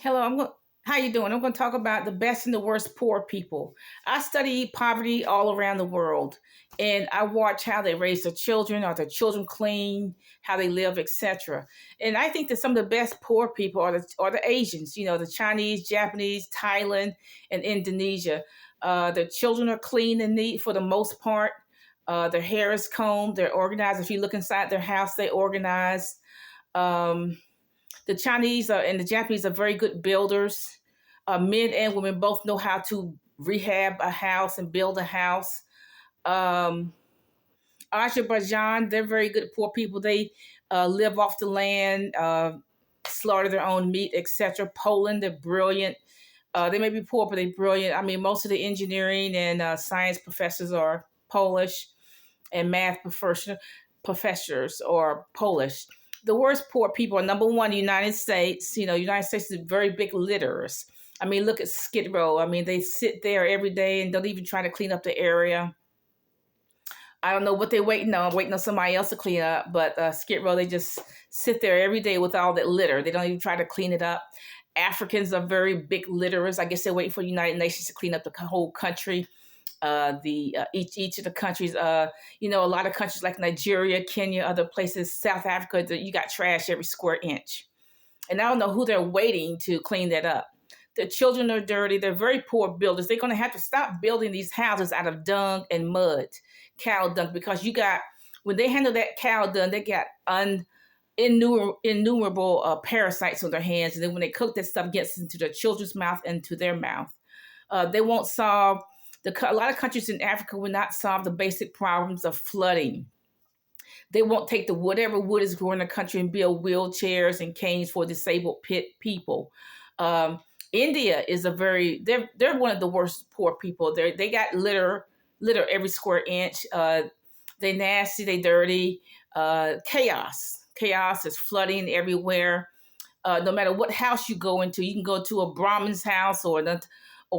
Hello, how you doing? I'm going to talk about the best and the worst poor people. I study poverty all around the world, and I watch how they raise their children, are their children clean, how they live, etc. And I think that some of the best poor people are the Asians. The Chinese, Japanese, Thailand, and Indonesia. Their children are clean and neat for the most part. Their hair is combed. They're organized. If you look inside their house, they organize. Um, the Chinese and the Japanese are very good builders. Men and women both know how to rehab a house and build a house. Um, Azerbaijan, they're very good poor people. They live off the land, slaughter their own meat, etc. Poland, they're brilliant. They may be poor, but they're brilliant. I mean, most of the engineering and science professors are Polish, and math professors are Polish. The worst poor people are number one, the United States. United States is very big litterers. I mean, look at Skid Row. I mean, they sit there every day and don't even try to clean up the area. I don't know what they're waiting on somebody else to clean up. But Skid Row, they just sit there every day with all that litter. They don't even try to clean it up. Africans are very big litterers. I guess they're waiting for the United Nations to clean up the whole country. Each of the countries, a lot of countries like Nigeria, Kenya, other places, South Africa, you got trash every square inch. And I don't know who they're waiting to clean that up. The children are dirty. They're very poor builders. They're going to have to stop building these houses out of dung and mud, cow dung, because when they handle that cow dung, they got innumerable parasites on their hands. And then when they cook, that stuff gets into their children's mouth and to their mouth. They won't solve a lot of countries in Africa will not solve the basic problems of flooding. They won't take whatever wood is growing in the country and build wheelchairs and canes for disabled people. India is they're one of the worst poor people. They got litter every square inch. They nasty, they dirty. Chaos is flooding everywhere. No matter what house you go into, you can go to a Brahmin's house or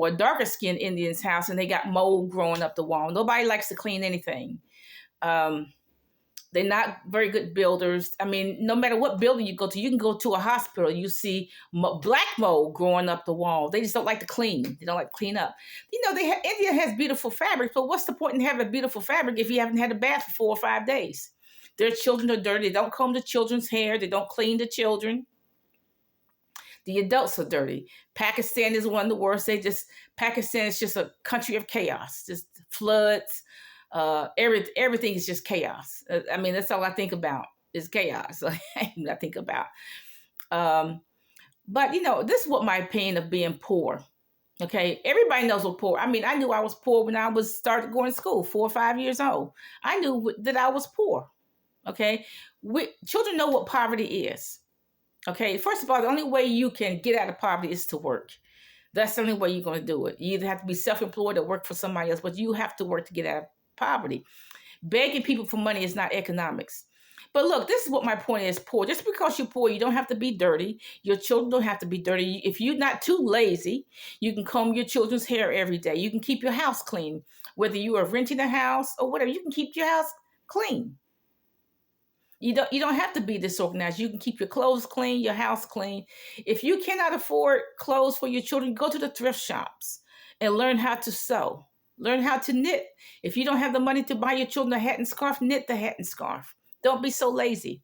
a darker skinned Indian's house, and they got mold growing up the wall. Nobody likes to clean anything. They're not very good builders. I mean, no matter what building you go to, you can go to a hospital, you see black mold growing up the wall. They just don't like to clean. They don't like to clean up. India has beautiful fabric, but what's the point in having a beautiful fabric if you haven't had a bath for 4 or 5 days? Their children are dirty. They don't comb the children's hair. They don't clean the children. The adults are dirty. Pakistan is one of the worst. Pakistan is just a country of chaos, just floods. Everything is just chaos. I mean, that's all I think about is chaos. I think about. But this is what my opinion of being poor. Okay, everybody knows what poor. I mean, I knew I was poor when I started going to school, 4 or 5 years old. I knew that I was poor. Okay, children know what poverty is. Okay, first of all, the only way you can get out of poverty is to work. That's the only way you're going to do it. You either have to be self-employed or work for somebody else, but you have to work to get out of poverty. Begging people for money is not economics. But look, this is what my point is: poor. Just because you're poor, you don't have to be dirty. Your children don't have to be dirty. If you're not too lazy, you can comb your children's hair every day. You can keep your house clean. Whether you are renting a house or whatever, you can keep your house clean. You don't have to be disorganized. You can keep your clothes clean, your house clean. If you cannot afford clothes for your children, go to the thrift shops and learn how to sew. Learn how to knit. If you don't have the money to buy your children a hat and scarf, knit the hat and scarf. Don't be so lazy,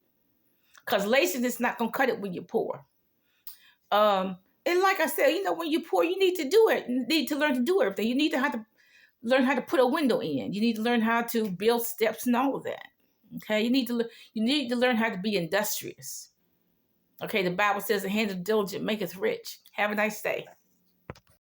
because laziness is not going to cut it when you're poor. And like I said, when you're poor, you need to do it. You need to learn to do everything. You need to learn how to put a window in. You need to learn how to build steps and all of that. Okay, you need to learn how to be industrious. Okay, the Bible says the hand of the diligent maketh rich. Have a nice day.